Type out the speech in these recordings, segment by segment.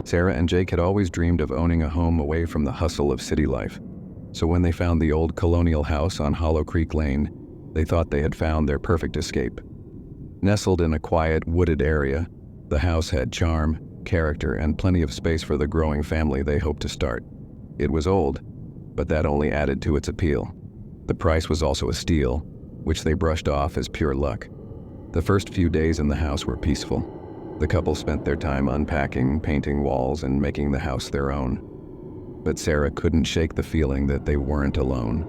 Sarah and Jake had always dreamed of owning a home away from the hustle of city life. So when they found the old colonial house on Hollow Creek Lane, they thought they had found their perfect escape. Nestled in a quiet, wooded area, the house had charm, character, and plenty of space for the growing family they hoped to start. It was old, but that only added to its appeal. The price was also a steal, which they brushed off as pure luck. The first few days in the house were peaceful. The couple spent their time unpacking, painting walls, and making the house their own. But Sarah couldn't shake the feeling that they weren't alone.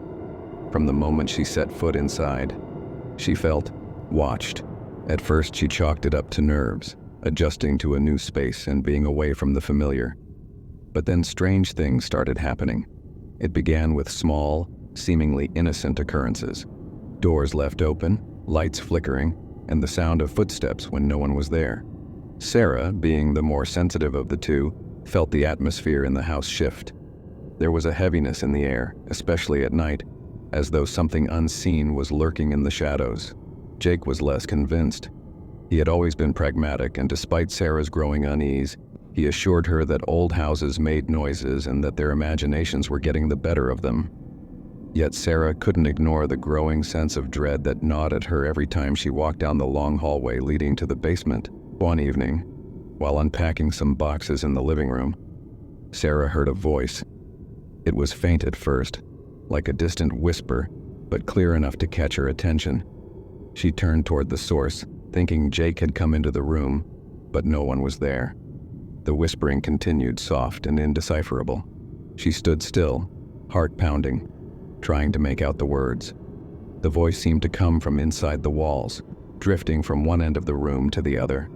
From the moment she set foot inside, she felt watched. At first, she chalked it up to nerves, adjusting to a new space and being away from the familiar. But then strange things started happening. It began with small, seemingly innocent occurrences. Doors left open, lights flickering, and the sound of footsteps when no one was there. Sarah, being the more sensitive of the two, felt the atmosphere in the house shift. There was a heaviness in the air, especially at night, as though something unseen was lurking in the shadows. Jake was less convinced. He had always been pragmatic, and despite Sarah's growing unease, he assured her that old houses made noises and that their imaginations were getting the better of them. Yet Sarah couldn't ignore the growing sense of dread that gnawed at her every time she walked down the long hallway leading to the basement. One evening, while unpacking some boxes in the living room, Sarah heard a voice. It was faint at first, like a distant whisper, but clear enough to catch her attention. She turned toward the source, thinking Jake had come into the room, but no one was there. The whispering continued, soft and indecipherable. She stood still, heart pounding, trying to make out the words. The voice seemed to come from inside the walls, drifting from one end of the room to the other.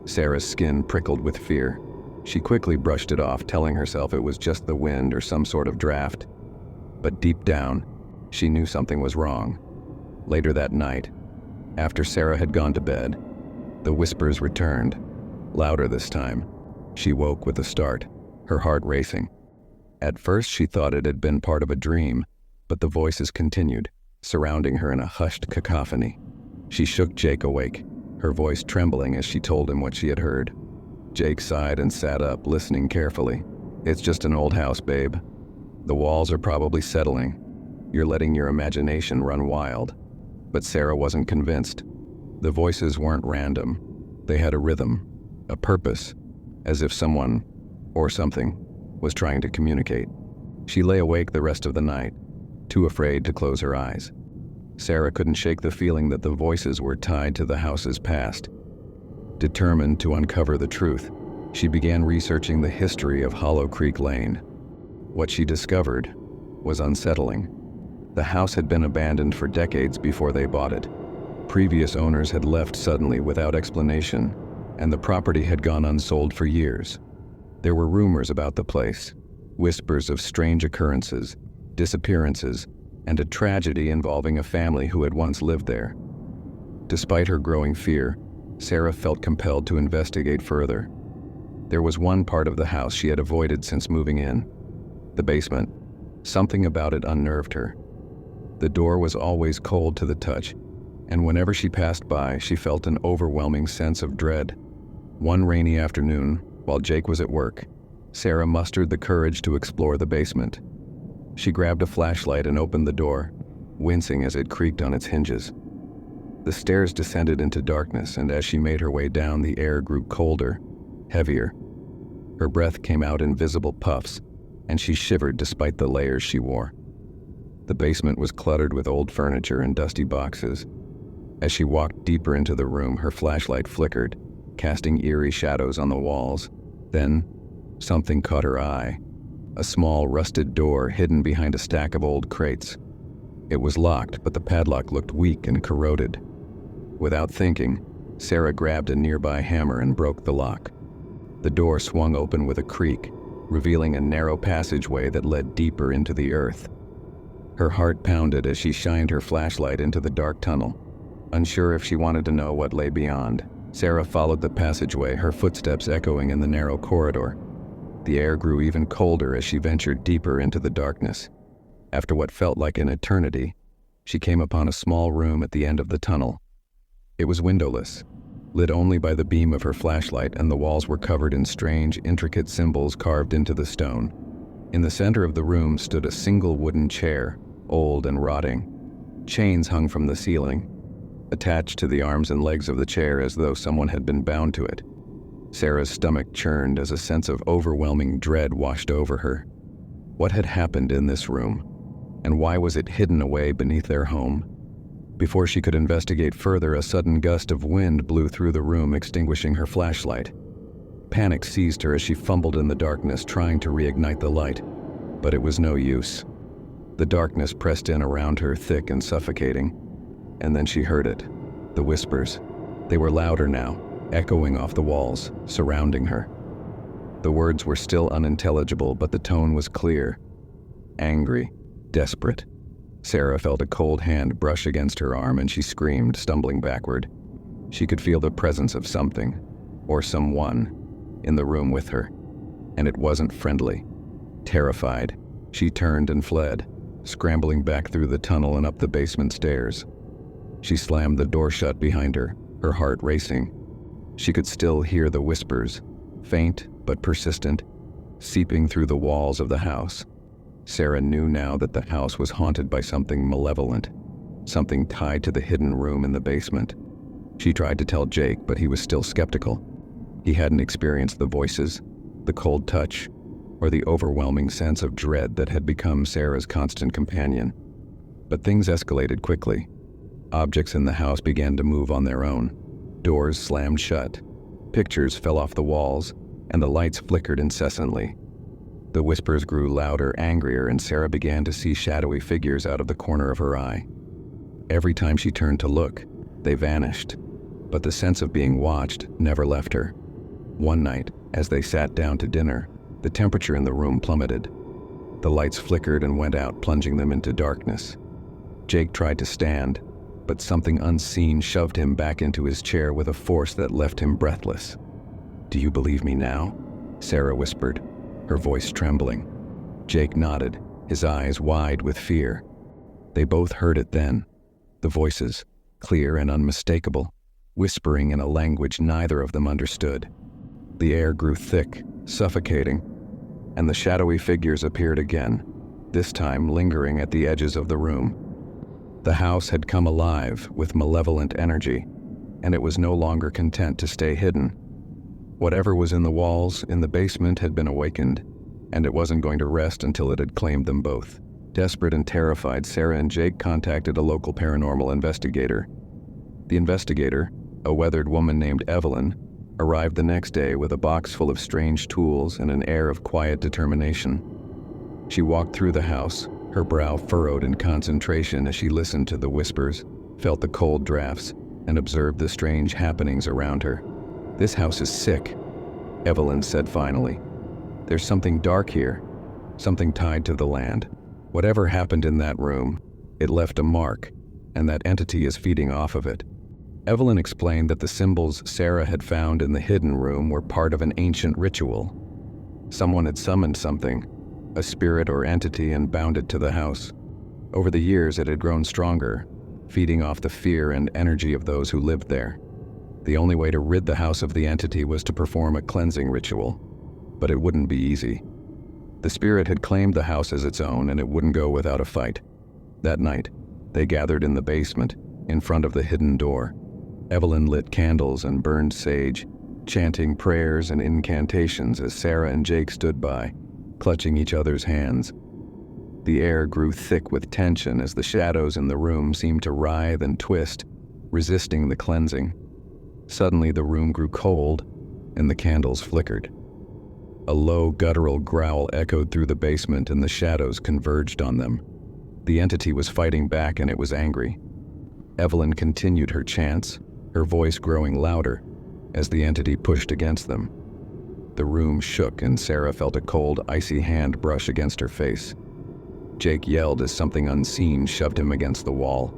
Sarah's skin prickled with fear. She quickly brushed it off, telling herself it was just the wind or some sort of draft. But deep down, she knew something was wrong. Later that night, after Sarah had gone to bed, the whispers returned, louder this time. She woke with a start, her heart racing. At first she thought it had been part of a dream, but the voices continued, surrounding her in a hushed cacophony. She shook Jake awake, her voice trembling as she told him what she had heard. Jake sighed and sat up, listening carefully. "It's just an old house, babe. The walls are probably settling. You're letting your imagination run wild." But Sarah wasn't convinced. The voices weren't random. They had a rhythm, a purpose, as if someone, or something, was trying to communicate. She lay awake the rest of the night, too afraid to close her eyes. Sarah couldn't shake the feeling that the voices were tied to the house's past. Determined to uncover the truth, she began researching the history of Hollow Creek Lane. What she discovered was unsettling. The house had been abandoned for decades before they bought it. Previous owners had left suddenly without explanation, and the property had gone unsold for years. There were rumors about the place, whispers of strange occurrences, disappearances, and a tragedy involving a family who had once lived there. Despite her growing fear, Sarah felt compelled to investigate further. There was one part of the house she had avoided since moving in, the basement. Something about it unnerved her. The door was always cold to the touch, and whenever she passed by, she felt an overwhelming sense of dread. One rainy afternoon, while Jake was at work, Sarah mustered the courage to explore the basement. She grabbed a flashlight and opened the door, wincing as it creaked on its hinges. The stairs descended into darkness, and as she made her way down, the air grew colder, heavier. Her breath came out in visible puffs, and she shivered despite the layers she wore. The basement was cluttered with old furniture and dusty boxes. As she walked deeper into the room, her flashlight flickered, casting eerie shadows on the walls. Then, something caught her eye. A small, rusted door hidden behind a stack of old crates. It was locked, but the padlock looked weak and corroded. Without thinking, Sarah grabbed a nearby hammer and broke the lock. The door swung open with a creak, revealing a narrow passageway that led deeper into the earth. Her heart pounded as she shined her flashlight into the dark tunnel. Unsure if she wanted to know what lay beyond, Sarah followed the passageway, her footsteps echoing in the narrow corridor. The air grew even colder as she ventured deeper into the darkness. After what felt like an eternity, she came upon a small room at the end of the tunnel. It was windowless, lit only by the beam of her flashlight, and the walls were covered in strange, intricate symbols carved into the stone. In the center of the room stood a single wooden chair, old and rotting. Chains hung from the ceiling, attached to the arms and legs of the chair as though someone had been bound to it. Sarah's stomach churned as a sense of overwhelming dread washed over her. What had happened in this room, and why was it hidden away beneath their home? Before she could investigate further, a sudden gust of wind blew through the room, extinguishing her flashlight. Panic seized her as she fumbled in the darkness, trying to reignite the light, but it was no use. The darkness pressed in around her, thick and suffocating, and then she heard it. The whispers. They were louder now, echoing off the walls, surrounding her. The words were still unintelligible, but the tone was clear. Angry, desperate. Sarah felt a cold hand brush against her arm, and she screamed, stumbling backward. She could feel the presence of something, or someone, in the room with her, and it wasn't friendly. Terrified, she turned and fled, scrambling back through the tunnel and up the basement stairs. She slammed the door shut behind her, her heart racing. She could still hear the whispers, faint but persistent, seeping through the walls of the house. Sarah knew now that the house was haunted by something malevolent, something tied to the hidden room in the basement. She tried to tell Jake, but he was still skeptical. He hadn't experienced the voices, the cold touch, or the overwhelming sense of dread that had become Sarah's constant companion. But things escalated quickly. Objects in the house began to move on their own. Doors slammed shut. Pictures fell off the walls, and the lights flickered incessantly. The whispers grew louder, angrier, and Sarah began to see shadowy figures out of the corner of her eye. Every time she turned to look, they vanished, but the sense of being watched never left her. One night, as they sat down to dinner, the temperature in the room plummeted. The lights flickered and went out, plunging them into darkness. Jake tried to stand, but something unseen shoved him back into his chair with a force that left him breathless. "Do you believe me now?" Sarah whispered, her voice trembling. Jake nodded, his eyes wide with fear. They both heard it then. The voices, clear and unmistakable, whispering in a language neither of them understood. The air grew thick, suffocating, and the shadowy figures appeared again, this time lingering at the edges of the room. The house had come alive with malevolent energy, and it was no longer content to stay hidden. Whatever was in the walls in the basement had been awakened, and it wasn't going to rest until it had claimed them both. Desperate and terrified, Sarah and Jake contacted a local paranormal investigator. The investigator, a weathered woman named Evelyn, arrived the next day with a box full of strange tools and an air of quiet determination. She walked through the house, her brow furrowed in concentration as she listened to the whispers, felt the cold drafts, and observed the strange happenings around her. "This house is sick," Evelyn said finally. "There's something dark here, something tied to the land. Whatever happened in that room, it left a mark, and that entity is feeding off of it." Evelyn explained that the symbols Sarah had found in the hidden room were part of an ancient ritual. Someone had summoned something, a spirit or entity, and bound it to the house. Over the years, it had grown stronger, feeding off the fear and energy of those who lived there. The only way to rid the house of the entity was to perform a cleansing ritual, but it wouldn't be easy. The spirit had claimed the house as its own, and it wouldn't go without a fight. That night, they gathered in the basement, in front of the hidden door. Evelyn lit candles and burned sage, chanting prayers and incantations as Sarah and Jake stood by, clutching each other's hands. The air grew thick with tension as the shadows in the room seemed to writhe and twist, resisting the cleansing. Suddenly, the room grew cold, and the candles flickered. A low, guttural growl echoed through the basement, and the shadows converged on them. The entity was fighting back, and it was angry. Evelyn continued her chants, her voice growing louder as the entity pushed against them. The room shook, and Sarah felt a cold, icy hand brush against her face. Jake yelled as something unseen shoved him against the wall.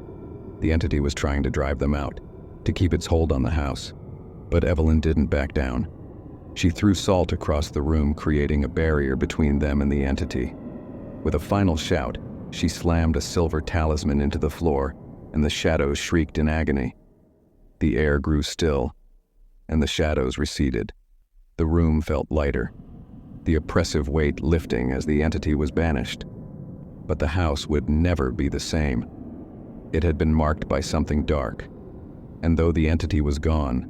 The entity was trying to drive them out, to keep its hold on the house. But Evelyn didn't back down. She threw salt across the room, creating a barrier between them and the entity. With a final shout, she slammed a silver talisman into the floor, and the shadows shrieked in agony. The air grew still, and the shadows receded. The room felt lighter, the oppressive weight lifting as the entity was banished. But the house would never be the same. It had been marked by something dark, and though the entity was gone,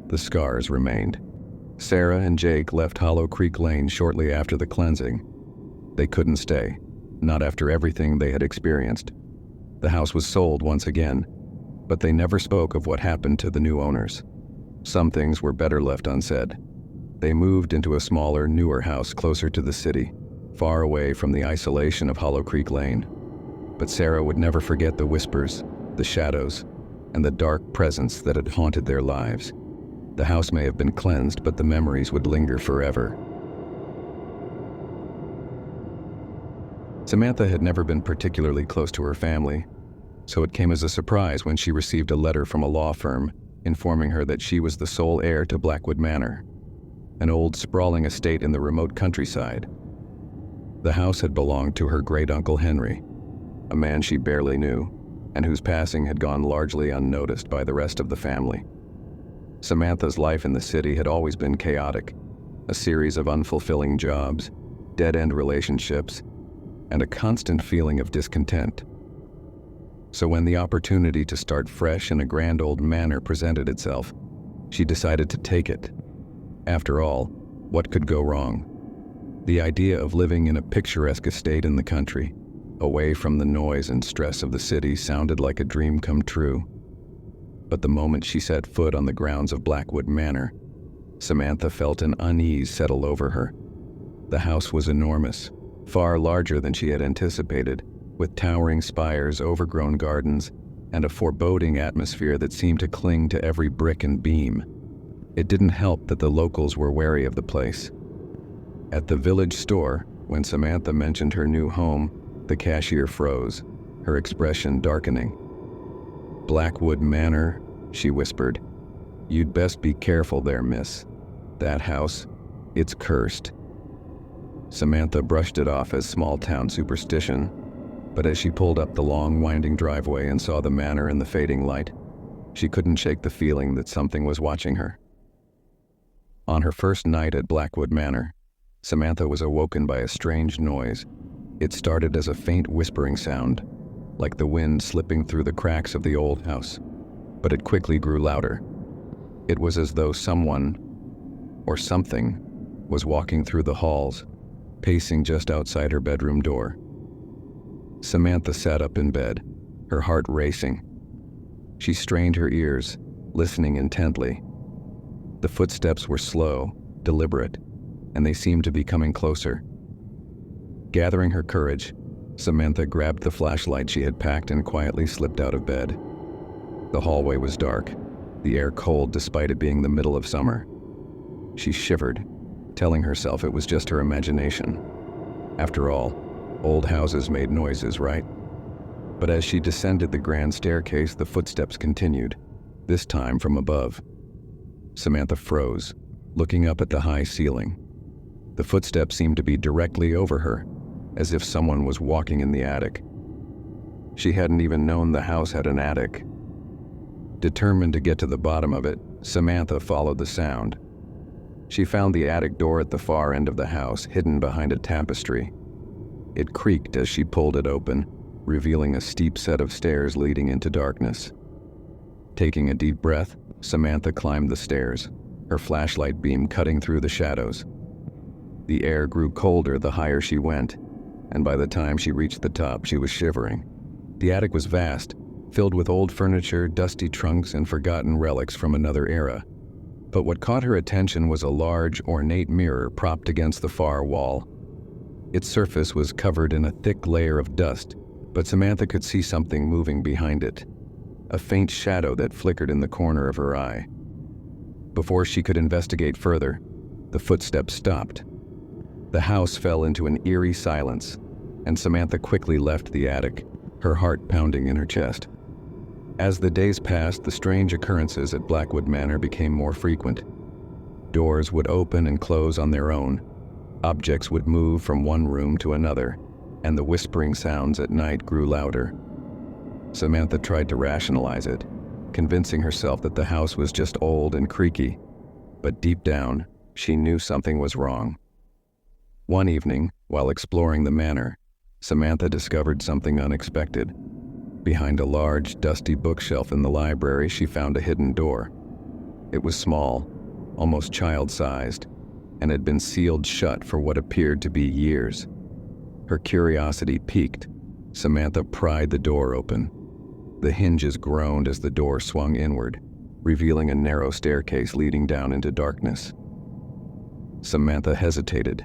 the scars remained. Sarah and Jake left Hollow Creek Lane shortly after the cleansing. They couldn't stay, not after everything they had experienced. The house was sold once again, but they never spoke of what happened to the new owners. Some things were better left unsaid. They moved into a smaller, newer house closer to the city, far away from the isolation of Hollow Creek Lane. But Sarah would never forget the whispers, the shadows, and the dark presence that had haunted their lives. The house may have been cleansed, but the memories would linger forever. Samantha had never been particularly close to her family, so it came as a surprise when she received a letter from a law firm informing her that she was the sole heir to Blackwood Manor, an old sprawling estate in the remote countryside. The house had belonged to her great-uncle Henry, a man she barely knew, and whose passing had gone largely unnoticed by the rest of the family. Samantha's life in the city had always been chaotic, a series of unfulfilling jobs, dead-end relationships, and a constant feeling of discontent. So when the opportunity to start fresh in a grand old manor presented itself, she decided to take it. After all, what could go wrong? The idea of living in a picturesque estate in the country, away from the noise and stress of the city, sounded like a dream come true. But the moment she set foot on the grounds of Blackwood Manor, Samantha felt an unease settle over her. The house was enormous, far larger than she had anticipated, with towering spires, overgrown gardens, and a foreboding atmosphere that seemed to cling to every brick and beam. It didn't help that the locals were wary of the place. At the village store, when Samantha mentioned her new home, the cashier froze, her expression darkening. "Blackwood Manor," she whispered. "You'd best be careful there, miss. That house, it's cursed." Samantha brushed it off as small-town superstition, but as she pulled up the long, winding driveway and saw the manor in the fading light, she couldn't shake the feeling that something was watching her. On her first night at Blackwood Manor, Samantha was awoken by a strange noise. It started as a faint whispering sound, like the wind slipping through the cracks of the old house, but it quickly grew louder. It was as though someone, or something, was walking through the halls, pacing just outside her bedroom door. Samantha sat up in bed, her heart racing. She strained her ears, listening intently. The footsteps were slow, deliberate, and they seemed to be coming closer. Gathering her courage, Samantha grabbed the flashlight she had packed and quietly slipped out of bed. The hallway was dark, the air cold despite it being the middle of summer. She shivered, telling herself it was just her imagination. After all, old houses made noises, right? But as she descended the grand staircase, the footsteps continued, this time from above. Samantha froze, looking up at the high ceiling. The footsteps seemed to be directly over her, as if someone was walking in the attic. She hadn't even known the house had an attic. Determined to get to the bottom of it, Samantha followed the sound. She found the attic door at the far end of the house, hidden behind a tapestry. It creaked as she pulled it open, revealing a steep set of stairs leading into darkness. Taking a deep breath, Samantha climbed the stairs, her flashlight beam cutting through the shadows. The air grew colder the higher she went, and by the time she reached the top, she was shivering. The attic was vast, filled with old furniture, dusty trunks, and forgotten relics from another era. But what caught her attention was a large, ornate mirror propped against the far wall. Its surface was covered in a thick layer of dust, but Samantha could see something moving behind it, a faint shadow that flickered in the corner of her eye. Before she could investigate further, the footsteps stopped. The house fell into an eerie silence, and Samantha quickly left the attic, her heart pounding in her chest. As the days passed, the strange occurrences at Blackwood Manor became more frequent. Doors would open and close on their own. Objects would move from one room to another, and the whispering sounds at night grew louder. Samantha tried to rationalize it, convincing herself that the house was just old and creaky, but deep down, she knew something was wrong. One evening, while exploring the manor, Samantha discovered something unexpected. Behind a large, dusty bookshelf in the library, she found a hidden door. It was small, almost child-sized, and had been sealed shut for what appeared to be years. Her curiosity piqued. Samantha pried the door open. The hinges groaned as the door swung inward, revealing a narrow staircase leading down into darkness. Samantha hesitated.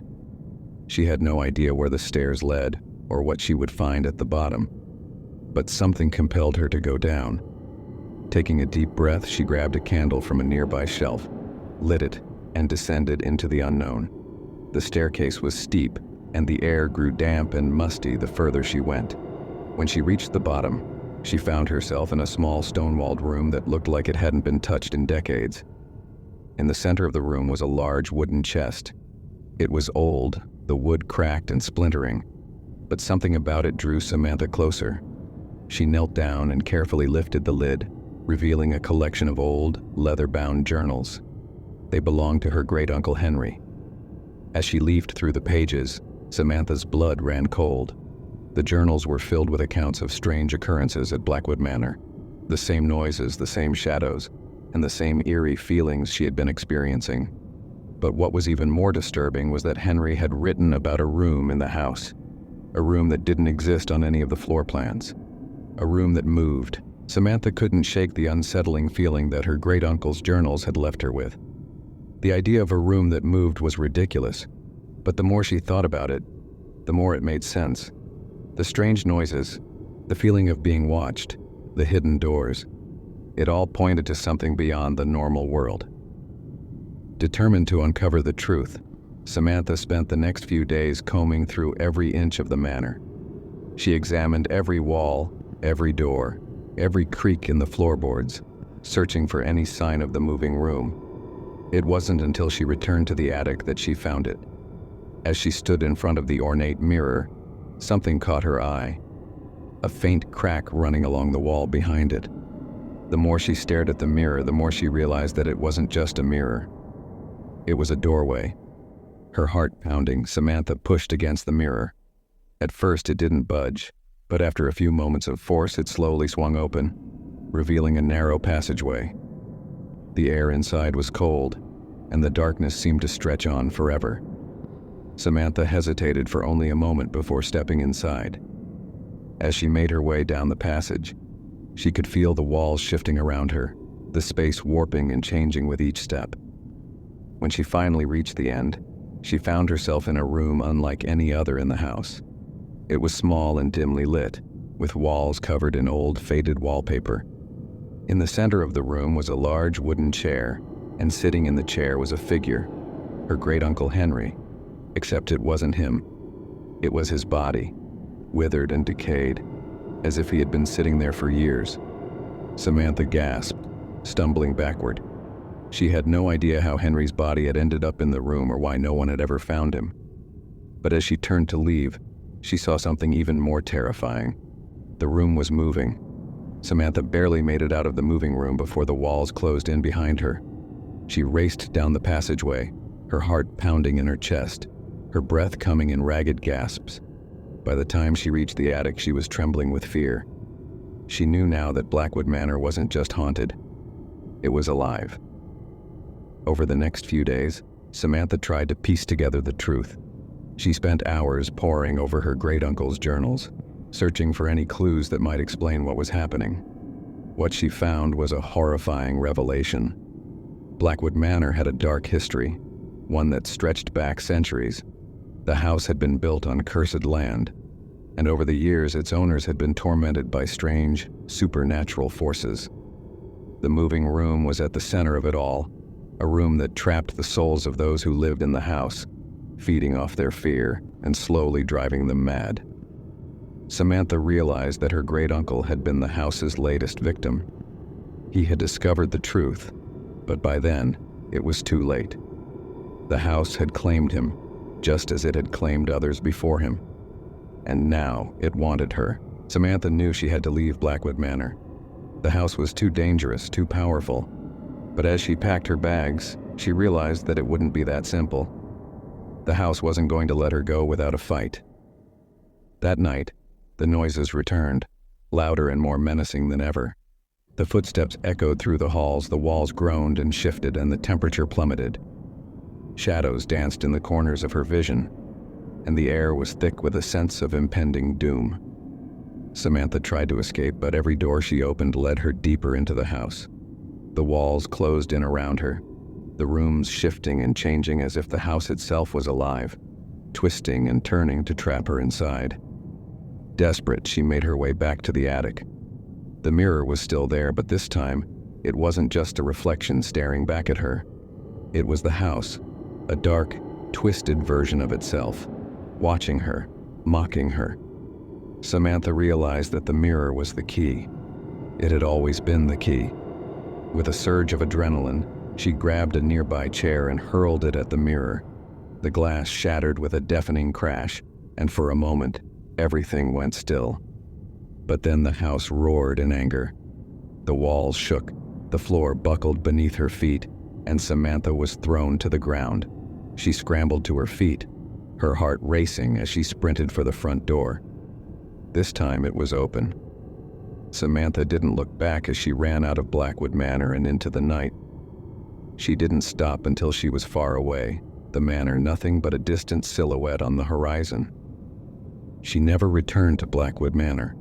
She had no idea where the stairs led or what she would find at the bottom, but something compelled her to go down. Taking a deep breath, she grabbed a candle from a nearby shelf, lit it, and descended into the unknown. The staircase was steep, and the air grew damp and musty the further she went. When she reached the bottom, she found herself in a small stone-walled room that looked like it hadn't been touched in decades. In the center of the room was a large wooden chest. It was old, the wood cracked and splintering, but something about it drew Samantha closer. She knelt down and carefully lifted the lid, revealing a collection of old, leather-bound journals. They belonged to her great-uncle Henry. As she leafed through the pages, Samantha's blood ran cold. The journals were filled with accounts of strange occurrences at Blackwood Manor, the same noises, the same shadows, and the same eerie feelings she had been experiencing. But what was even more disturbing was that Henry had written about a room in the house, a room that didn't exist on any of the floor plans, a room that moved. Samantha couldn't shake the unsettling feeling that her great-uncle's journals had left her with. The idea of a room that moved was ridiculous, but the more she thought about it, the more it made sense. The strange noises, the feeling of being watched, the hidden doors, it all pointed to something beyond the normal world. Determined to uncover the truth, Samantha spent the next few days combing through every inch of the manor. She examined every wall, every door, every creak in the floorboards, searching for any sign of the moving room. It wasn't until she returned to the attic that she found it. As she stood in front of the ornate mirror, something caught her eye, a faint crack running along the wall behind it. The more she stared at the mirror, the more she realized that it wasn't just a mirror. It was a doorway. Her heart pounding, Samantha pushed against the mirror. At first it didn't budge, but after a few moments of force it slowly swung open, revealing a narrow passageway. The air inside was cold, and the darkness seemed to stretch on forever. Samantha hesitated for only a moment before stepping inside. As she made her way down the passage, she could feel the walls shifting around her, the space warping and changing with each step. When she finally reached the end, she found herself in a room unlike any other in the house. It was small and dimly lit, with walls covered in old, faded wallpaper. In the center of the room was a large wooden chair, and sitting in the chair was a figure, her great-uncle Henry, except it wasn't him. It was his body, withered and decayed, as if he had been sitting there for years. Samantha gasped, stumbling backward. She had no idea how Henry's body had ended up in the room or why no one had ever found him. But as she turned to leave, she saw something even more terrifying. The room was moving. Samantha barely made it out of the moving room before the walls closed in behind her. She raced down the passageway, her heart pounding in her chest, her breath coming in ragged gasps. By the time she reached the attic, she was trembling with fear. She knew now that Blackwood Manor wasn't just haunted. It was alive. Over the next few days, Samantha tried to piece together the truth. She spent hours poring over her great-uncle's journals, searching for any clues that might explain what was happening. What she found was a horrifying revelation. Blackwood Manor had a dark history, one that stretched back centuries. The house had been built on cursed land, and over the years its owners had been tormented by strange, supernatural forces. The moving room was at the center of it all, a room that trapped the souls of those who lived in the house, feeding off their fear and slowly driving them mad. Samantha realized that her great-uncle had been the house's latest victim. He had discovered the truth, but by then, it was too late. The house had claimed him, just as it had claimed others before him. And now it wanted her. Samantha knew she had to leave Blackwood Manor. The house was too dangerous, too powerful. But as she packed her bags, She realized that it wouldn't be that simple. The house wasn't going to let her go without a fight. That night, the noises returned, louder and more menacing than ever. The footsteps echoed through the halls, the walls groaned and shifted, and the temperature plummeted. Shadows danced in the corners of her vision, and the air was thick with a sense of impending doom. Samantha tried to escape, but every door she opened led her deeper into the house. The walls closed in around her, the rooms shifting and changing as if the house itself was alive, twisting and turning to trap her inside. Desperate, she made her way back to the attic. The mirror was still there, but this time, it wasn't just a reflection staring back at her. It was the house, a dark, twisted version of itself, watching her, mocking her. Samantha realized that the mirror was the key. It had always been the key. With a surge of adrenaline, she grabbed a nearby chair and hurled it at the mirror. The glass shattered with a deafening crash, and for a moment, everything went still. But then the house roared in anger. The walls shook, the floor buckled beneath her feet, and Samantha was thrown to the ground. She scrambled to her feet, her heart racing as she sprinted for the front door. This time it was open. Samantha didn't look back as she ran out of Blackwood Manor and into the night. She didn't stop until she was far away, the manor nothing but a distant silhouette on the horizon. She never returned to Blackwood Manor.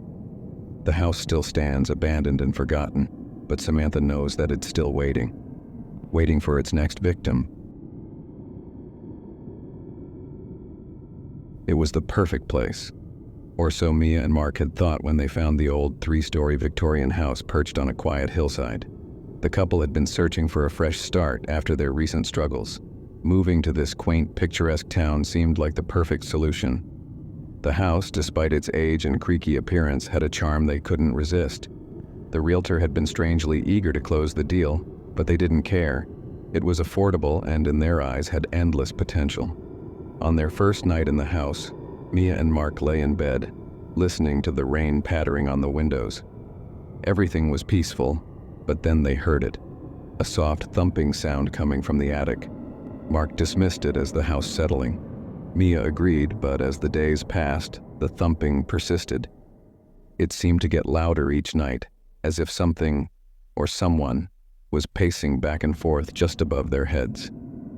The house still stands, abandoned and forgotten, but Samantha knows that it's still waiting for its next victim. It was the perfect place. Or so Mia and Mark had thought when they found the old 3-story Victorian house perched on a quiet hillside. The couple had been searching for a fresh start after their recent struggles. Moving to this quaint, picturesque town seemed like the perfect solution. The house, despite its age and creaky appearance, had a charm they couldn't resist. The realtor had been strangely eager to close the deal, but they didn't care. It was affordable and, in their eyes, had endless potential. On their first night in the house, Mia and Mark lay in bed, listening to the rain pattering on the windows. Everything was peaceful, but then they heard it, a soft thumping sound coming from the attic. Mark dismissed it as the house settling. Mia agreed, but as the days passed, the thumping persisted. It seemed to get louder each night, as if something, or someone, was pacing back and forth just above their heads.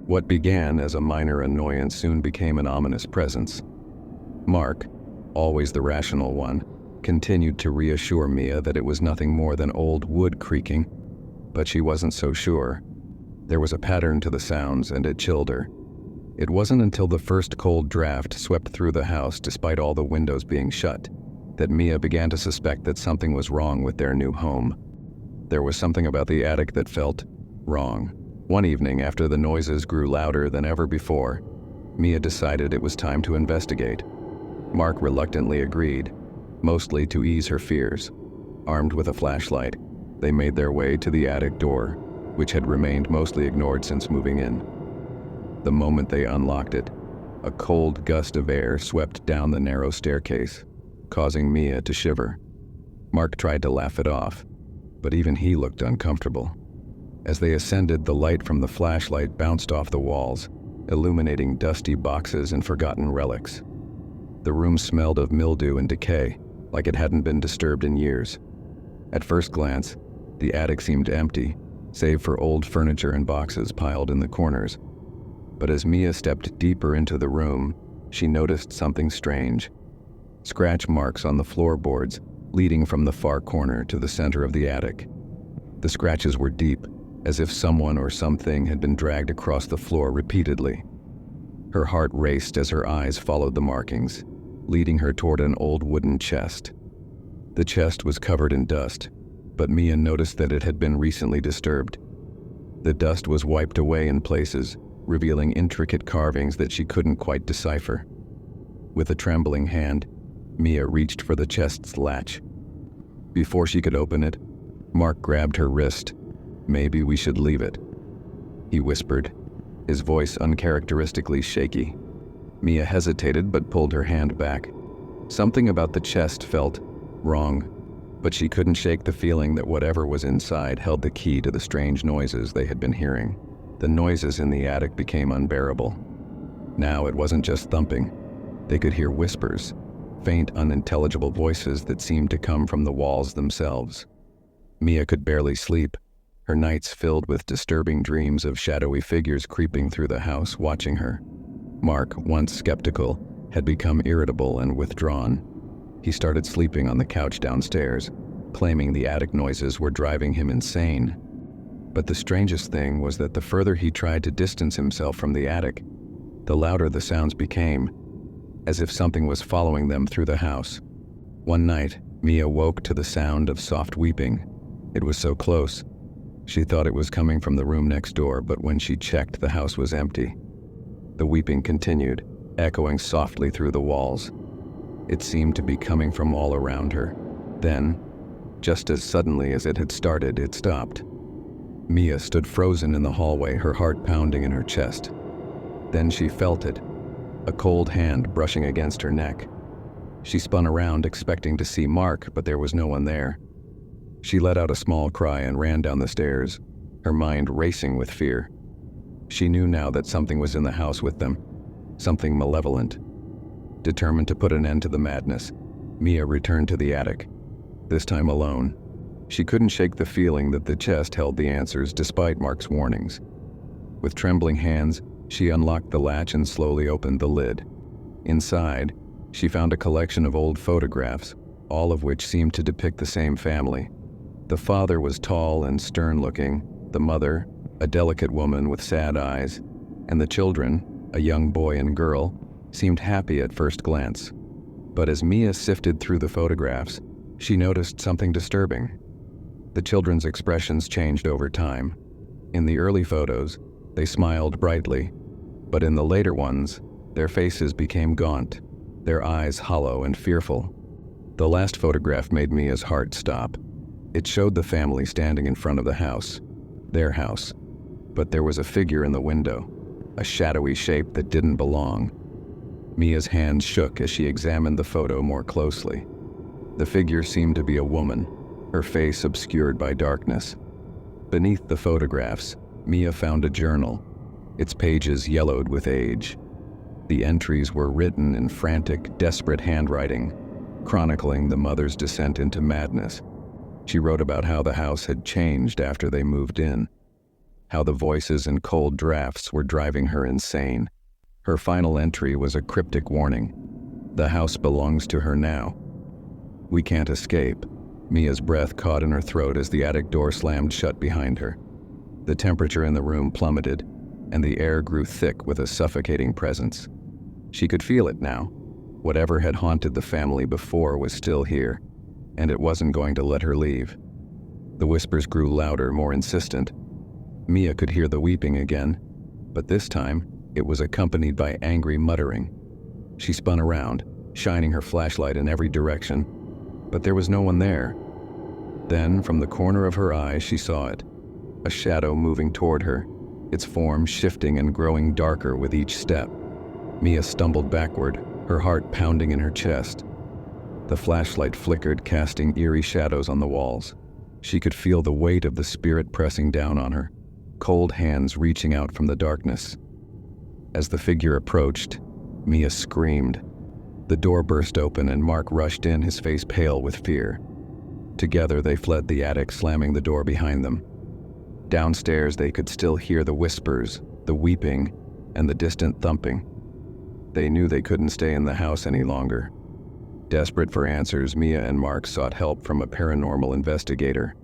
What began as a minor annoyance soon became an ominous presence. Mark, always the rational one, continued to reassure Mia that it was nothing more than old wood creaking, but she wasn't so sure. There was a pattern to the sounds, and it chilled her. It wasn't until the first cold draft swept through the house, despite all the windows being shut, that Mia began to suspect that something was wrong with their new home. There was something about the attic that felt wrong. One evening, after the noises grew louder than ever before, Mia decided it was time to investigate. Mark reluctantly agreed, mostly to ease her fears. Armed with a flashlight, they made their way to the attic door, which had remained mostly ignored since moving in. The moment they unlocked it, a cold gust of air swept down the narrow staircase, causing Mia to shiver. Mark tried to laugh it off, but even he looked uncomfortable. As they ascended, the light from the flashlight bounced off the walls, illuminating dusty boxes and forgotten relics. The room smelled of mildew and decay, like it hadn't been disturbed in years. At first glance, the attic seemed empty, save for old furniture and boxes piled in the corners. But as Mia stepped deeper into the room, she noticed something strange. Scratch marks on the floorboards, leading from the far corner to the center of the attic. The scratches were deep, as if someone or something had been dragged across the floor repeatedly. Her heart raced as her eyes followed the markings, leading her toward an old wooden chest. The chest was covered in dust, but Mia noticed that it had been recently disturbed. The dust was wiped away in places, revealing intricate carvings that she couldn't quite decipher. With a trembling hand, Mia reached for the chest's latch. Before she could open it, Mark grabbed her wrist. "Maybe we should leave it," he whispered, his voice uncharacteristically shaky. Mia hesitated but pulled her hand back. Something about the chest felt wrong, but she couldn't shake the feeling that whatever was inside held the key to the strange noises they had been hearing. The noises in the attic became unbearable. Now it wasn't just thumping. They could hear whispers, faint, unintelligible voices that seemed to come from the walls themselves. Mia could barely sleep, her nights filled with disturbing dreams of shadowy figures creeping through the house, watching her. Mark, once skeptical, had become irritable and withdrawn. He started sleeping on the couch downstairs, claiming the attic noises were driving him insane. But the strangest thing was that the further he tried to distance himself from the attic, the louder the sounds became, as if something was following them through the house. One night, Mia woke to the sound of soft weeping. It was so close. She thought it was coming from the room next door, but when she checked, the house was empty. The weeping continued, echoing softly through the walls. It seemed to be coming from all around her. Then, just as suddenly as it had started, it stopped. Mia stood frozen in the hallway, her heart pounding in her chest. Then she felt it, a cold hand brushing against her neck. She spun around, expecting to see Mark, but there was no one there. She let out a small cry and ran down the stairs, her mind racing with fear. She knew now that something was in the house with them, something malevolent. Determined to put an end to the madness, Mia returned to the attic, this time alone. She couldn't shake the feeling that the chest held the answers despite Mark's warnings. With trembling hands, she unlocked the latch and slowly opened the lid. Inside, she found a collection of old photographs, all of which seemed to depict the same family. The father was tall and stern-looking, the mother, a delicate woman with sad eyes, and the children, a young boy and girl, seemed happy at first glance. But as Mia sifted through the photographs, she noticed something disturbing. The children's expressions changed over time. In the early photos, they smiled brightly, but in the later ones, their faces became gaunt, their eyes hollow and fearful. The last photograph made Mia's heart stop. It showed the family standing in front of the house, their house, but there was a figure in the window, a shadowy shape that didn't belong. Mia's hands shook as she examined the photo more closely. The figure seemed to be a woman, her face obscured by darkness. Beneath the photographs, Mia found a journal, its pages yellowed with age. The entries were written in frantic, desperate handwriting, chronicling the mother's descent into madness. She wrote about how the house had changed after they moved in, how the voices and cold drafts were driving her insane. Her final entry was a cryptic warning. The house belongs to her now. We can't escape. Mia's breath caught in her throat as the attic door slammed shut behind her. The temperature in the room plummeted, and the air grew thick with a suffocating presence. She could feel it now. Whatever had haunted the family before was still here, and it wasn't going to let her leave. The whispers grew louder, more insistent. Mia could hear the weeping again, but this time, it was accompanied by angry muttering. She spun around, shining her flashlight in every direction, but there was no one there. Then, from the corner of her eye, she saw it, a shadow moving toward her, its form shifting and growing darker with each step. Mia stumbled backward, her heart pounding in her chest. The flashlight flickered, casting eerie shadows on the walls. She could feel the weight of the spirit pressing down on her, cold hands reaching out from the darkness. As the figure approached, Mia screamed. The door burst open and Mark rushed in, his face pale with fear. Together they fled the attic, slamming the door behind them. Downstairs they could still hear the whispers, the weeping, and the distant thumping. They knew they couldn't stay in the house any longer. Desperate for answers, Mia and Mark sought help from a paranormal investigator.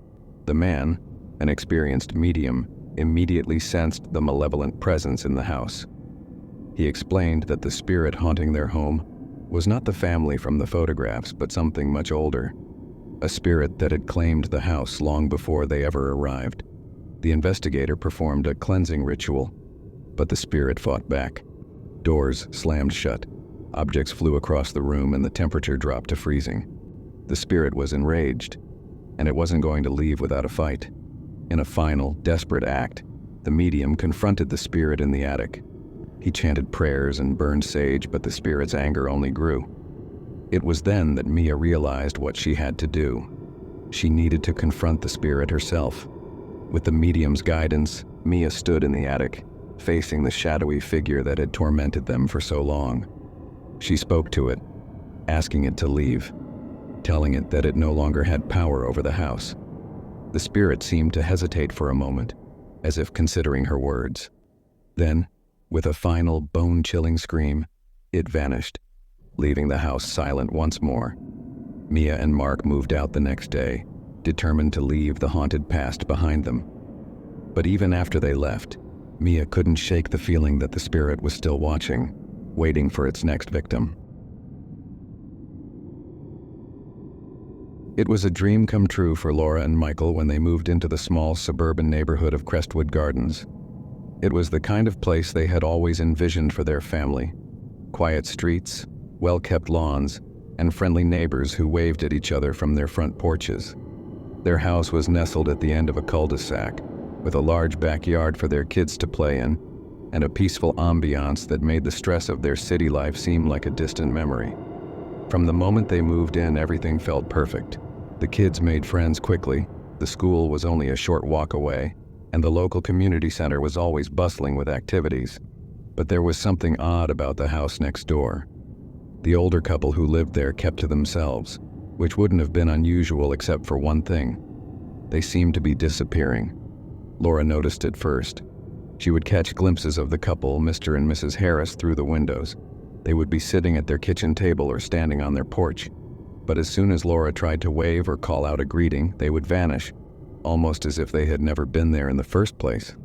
The man, an experienced medium, immediately sensed the malevolent presence in the house. He explained that the spirit haunting their home was not the family from the photographs, but something much older, a spirit that had claimed the house long before they ever arrived. The investigator performed a cleansing ritual, but the spirit fought back. Doors slammed shut, objects flew across the room, and the temperature dropped to freezing. The spirit was enraged, and it wasn't going to leave without a fight. In a final, desperate act, the medium confronted the spirit in the attic. He chanted prayers and burned sage, but the spirit's anger only grew. It was then that Mia realized what she had to do. She needed to confront the spirit herself. With the medium's guidance, Mia stood in the attic, facing the shadowy figure that had tormented them for so long. She spoke to it, asking it to leave, telling it that it no longer had power over the house. The spirit seemed to hesitate for a moment, as if considering her words. Then, with a final bone-chilling scream, it vanished, leaving the house silent once more. Mia and Mark moved out the next day, determined to leave the haunted past behind them. But even after they left, Mia couldn't shake the feeling that the spirit was still watching, waiting for its next victim. It was a dream come true for Laura and Michael when they moved into the small suburban neighborhood of Crestwood Gardens. It was the kind of place they had always envisioned for their family. Quiet streets, well-kept lawns, and friendly neighbors who waved at each other from their front porches. Their house was nestled at the end of a cul-de-sac, with a large backyard for their kids to play in, and a peaceful ambiance that made the stress of their city life seem like a distant memory. From the moment they moved in, everything felt perfect. The kids made friends quickly, the school was only a short walk away, and the local community center was always bustling with activities. But there was something odd about the house next door. The older couple who lived there kept to themselves, which wouldn't have been unusual except for one thing. They seemed to be disappearing. Laura noticed it first. She would catch glimpses of the couple, Mr. and Mrs. Harris, through the windows. They would be sitting at their kitchen table or standing on their porch. But as soon as Laura tried to wave or call out a greeting, they would vanish, almost as if they had never been there in the first place.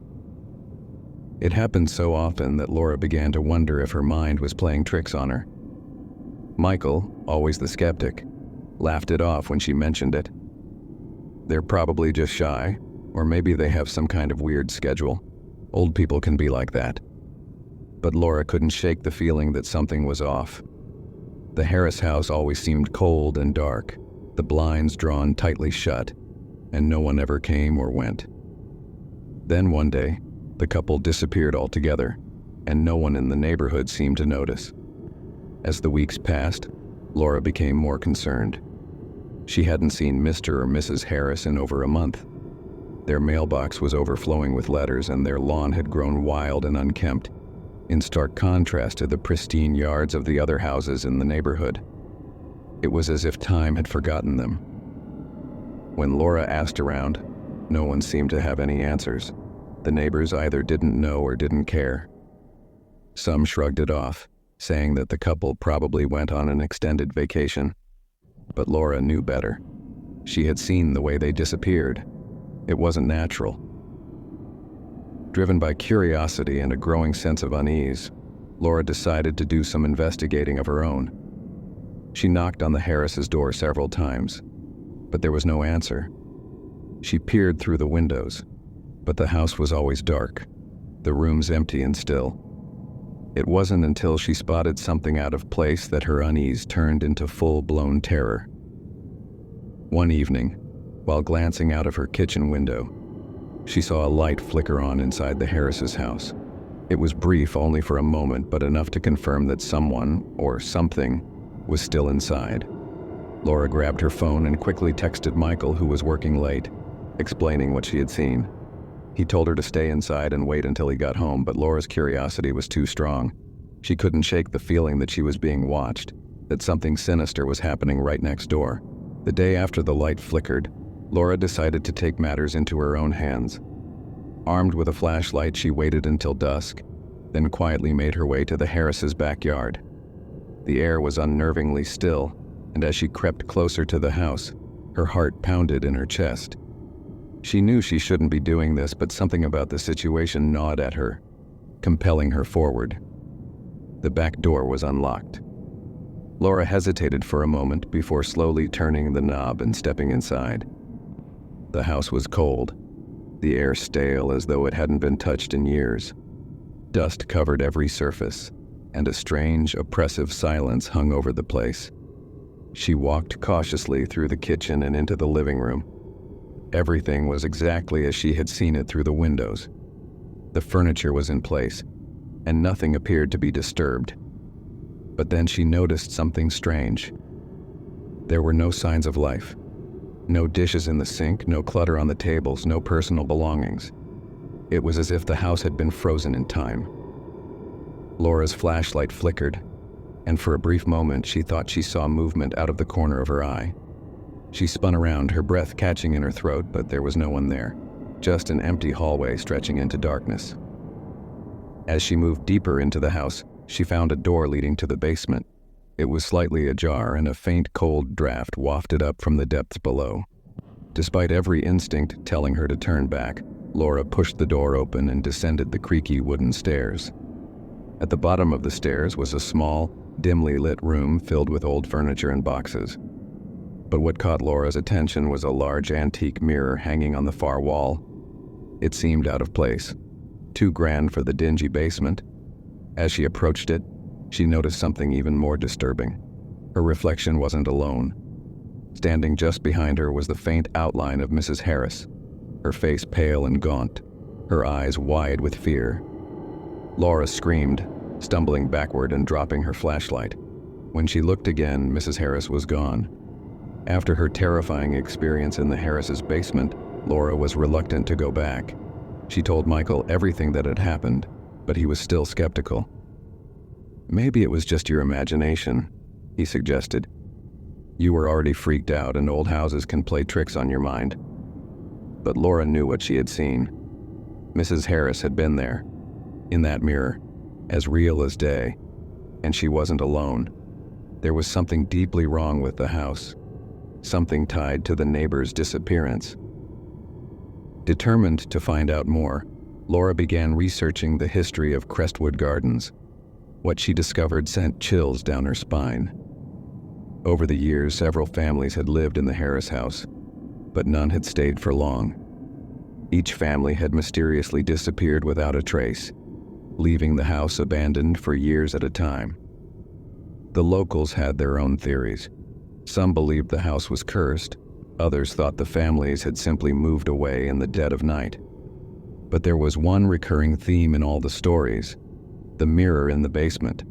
It happened so often that Laura began to wonder if her mind was playing tricks on her. Michael, always the skeptic, laughed it off when she mentioned it. They're probably just shy, or maybe they have some kind of weird schedule. Old people can be like that. But Laura couldn't shake the feeling that something was off. The Harris house always seemed cold and dark, the blinds drawn tightly shut, and no one ever came or went. Then one day, the couple disappeared altogether, and no one in the neighborhood seemed to notice. As the weeks passed, Laura became more concerned. She hadn't seen Mr. or Mrs. Harris in over a month. Their mailbox was overflowing with letters, and their lawn had grown wild and unkempt, in stark contrast to the pristine yards of the other houses in the neighborhood. It was as if time had forgotten them. When Laura asked around, no one seemed to have any answers. The neighbors either didn't know or didn't care. Some shrugged it off, saying that the couple probably went on an extended vacation. But Laura knew better. She had seen the way they disappeared. It wasn't natural. Driven by curiosity and a growing sense of unease, Laura decided to do some investigating of her own. She knocked on the Harris' door several times, but there was no answer. She peered through the windows, but the house was always dark, the rooms empty and still. It wasn't until she spotted something out of place that her unease turned into full-blown terror. One evening, while glancing out of her kitchen window, she saw a light flicker on inside the Harris' house. It was brief, only for a moment, but enough to confirm that someone, or something, was still inside. Laura grabbed her phone and quickly texted Michael, who was working late, explaining what she had seen. He told her to stay inside and wait until he got home, but Laura's curiosity was too strong. She couldn't shake the feeling that she was being watched, that something sinister was happening right next door. The day after the light flickered, Laura decided to take matters into her own hands. Armed with a flashlight, she waited until dusk, then quietly made her way to the Harris' backyard. The air was unnervingly still, and as she crept closer to the house, her heart pounded in her chest. She knew she shouldn't be doing this, but something about the situation gnawed at her, compelling her forward. The back door was unlocked. Laura hesitated for a moment before slowly turning the knob and stepping inside. The house was cold, the air stale as though it hadn't been touched in years. Dust covered every surface, and a strange, oppressive silence hung over the place. She walked cautiously through the kitchen and into the living room. Everything was exactly as she had seen it through the windows. The furniture was in place, and nothing appeared to be disturbed. But then she noticed something strange. There were no signs of life. No dishes in the sink, no clutter on the tables, no personal belongings. It was as if the house had been frozen in time. Laura's flashlight flickered, and for a brief moment she thought she saw movement out of the corner of her eye. She spun around, her breath catching in her throat, but there was no one there, just an empty hallway stretching into darkness. As she moved deeper into the house, she found a door leading to the basement. It was slightly ajar, and a faint cold draft wafted up from the depths below. Despite every instinct telling her to turn back, Laura pushed the door open and descended the creaky wooden stairs. At the bottom of the stairs was a small, dimly lit room filled with old furniture and boxes. But what caught Laura's attention was a large antique mirror hanging on the far wall. It seemed out of place, too grand for the dingy basement. As she approached it, she noticed something even more disturbing. Her reflection wasn't alone. Standing just behind her was the faint outline of Mrs. Harris, her face pale and gaunt, her eyes wide with fear. Laura screamed, stumbling backward and dropping her flashlight. When she looked again, Mrs. Harris was gone. After her terrifying experience in the Harris's basement, Laura was reluctant to go back. She told Michael everything that had happened, but he was still skeptical. "Maybe it was just your imagination," he suggested. "You were already freaked out, and old houses can play tricks on your mind." But Laura knew what she had seen. Mrs. Harris had been there, in that mirror, as real as day, and she wasn't alone. There was something deeply wrong with the house, something tied to the neighbor's disappearance. Determined to find out more, Laura began researching the history of Crestwood Gardens. What she discovered sent chills down her spine. Over the years, several families had lived in the Harris house, but none had stayed for long. Each family had mysteriously disappeared without a trace, leaving the house abandoned for years at a time. The locals had their own theories. Some believed the house was cursed, others thought the families had simply moved away in the dead of night. But there was one recurring theme in all the stories: the mirror in the basement.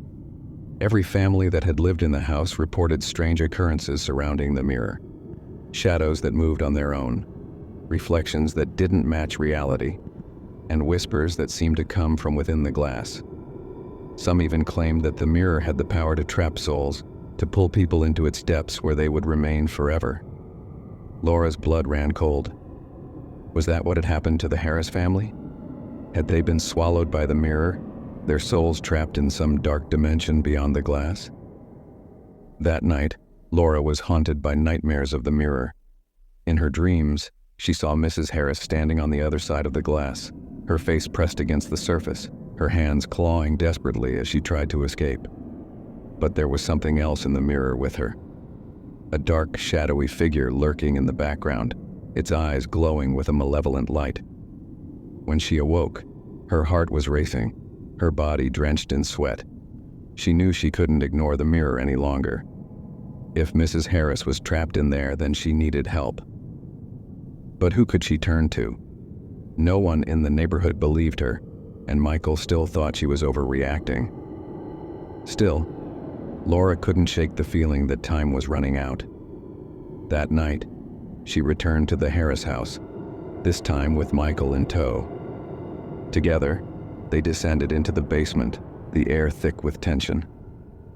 Every family that had lived in the house reported strange occurrences surrounding the mirror. Shadows that moved on their own, reflections that didn't match reality, and whispers that seemed to come from within the glass. Some even claimed that the mirror had the power to trap souls, to pull people into its depths where they would remain forever. Laura's blood ran cold. Was that what had happened to the Harris family? Had they been swallowed by the mirror, their souls trapped in some dark dimension beyond the glass? That night, Laura was haunted by nightmares of the mirror. In her dreams, she saw Mrs. Harris standing on the other side of the glass, her face pressed against the surface, her hands clawing desperately as she tried to escape. But there was something else in the mirror with her. A dark, shadowy figure lurking in the background, its eyes glowing with a malevolent light. When she awoke, her heart was racing, her body drenched in sweat. She knew she couldn't ignore the mirror any longer. If Mrs. Harris was trapped in there, then she needed help. But who could she turn to? No one in the neighborhood believed her, and Michael still thought she was overreacting. Still, Laura couldn't shake the feeling that time was running out. That night, she returned to the Harris house, this time with Michael in tow. Together, they descended into the basement, the air thick with tension.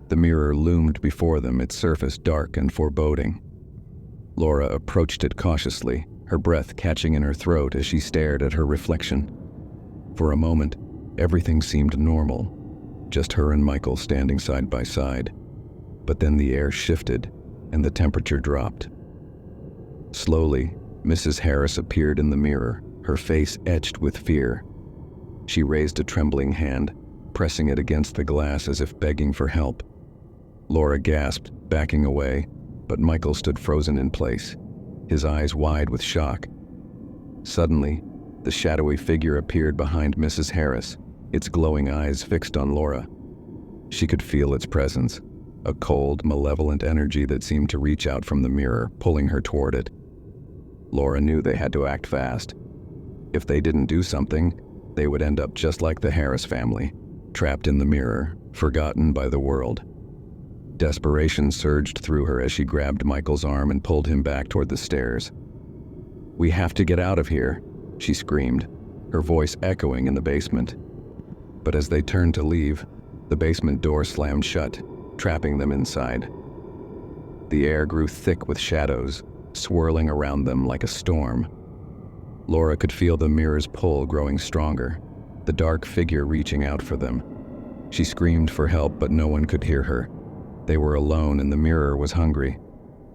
The mirror loomed before them, its surface dark and foreboding. Laura approached it cautiously, her breath catching in her throat as she stared at her reflection. For a moment, everything seemed normal, just her and Michael standing side by side. But then the air shifted, and the temperature dropped. Slowly, Mrs. Harris appeared in the mirror, her face etched with fear. She raised a trembling hand, pressing it against the glass as if begging for help. Laura gasped, backing away, but Michael stood frozen in place, his eyes wide with shock. Suddenly, the shadowy figure appeared behind Mrs. Harris, its glowing eyes fixed on Laura. She could feel its presence, a cold, malevolent energy that seemed to reach out from the mirror, pulling her toward it. Laura knew they had to act fast. If they didn't do something, they would end up just like the Harris family, trapped in the mirror, forgotten by the world. Desperation surged through her as she grabbed Michael's arm and pulled him back toward the stairs. "We have to get out of here," she screamed, her voice echoing in the basement. But as they turned to leave, the basement door slammed shut, trapping them inside. The air grew thick with shadows, swirling around them like a storm. Laura could feel the mirror's pull growing stronger, the dark figure reaching out for them. She screamed for help, but no one could hear her. They were alone and the mirror was hungry.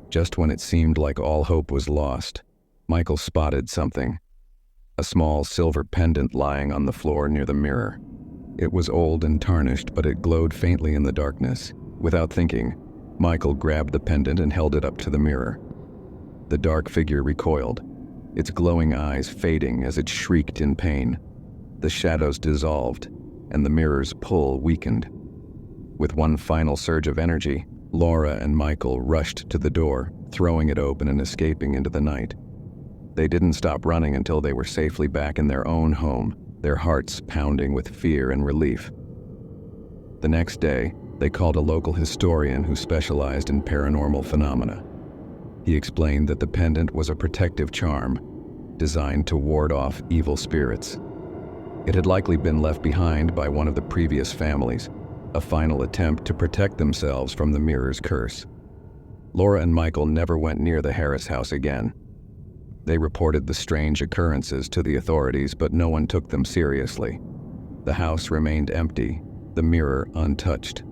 Just when it seemed like all hope was lost, Michael spotted something. A small silver pendant lying on the floor near the mirror. It was old and tarnished, but it glowed faintly in the darkness. Without thinking, Michael grabbed the pendant and held it up to the mirror. The dark figure recoiled, its glowing eyes fading as it shrieked in pain. The shadows dissolved, and the mirror's pull weakened. With one final surge of energy, Laura and Michael rushed to the door, throwing it open and escaping into the night. They didn't stop running until they were safely back in their own home, their hearts pounding with fear and relief. The next day, they called a local historian who specialized in paranormal phenomena. He explained that the pendant was a protective charm, designed to ward off evil spirits. It had likely been left behind by one of the previous families, a final attempt to protect themselves from the mirror's curse. Laura and Michael never went near the Harris house again. They reported the strange occurrences to the authorities, but no one took them seriously. The house remained empty, the mirror untouched.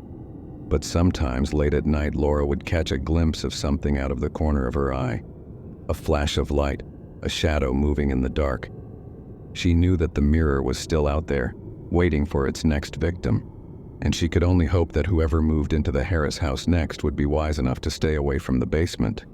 But sometimes late at night, Laura would catch a glimpse of something out of the corner of her eye. A flash of light, a shadow moving in the dark. She knew that the mirror was still out there, waiting for its next victim, and she could only hope that whoever moved into the Harris house next would be wise enough to stay away from the basement.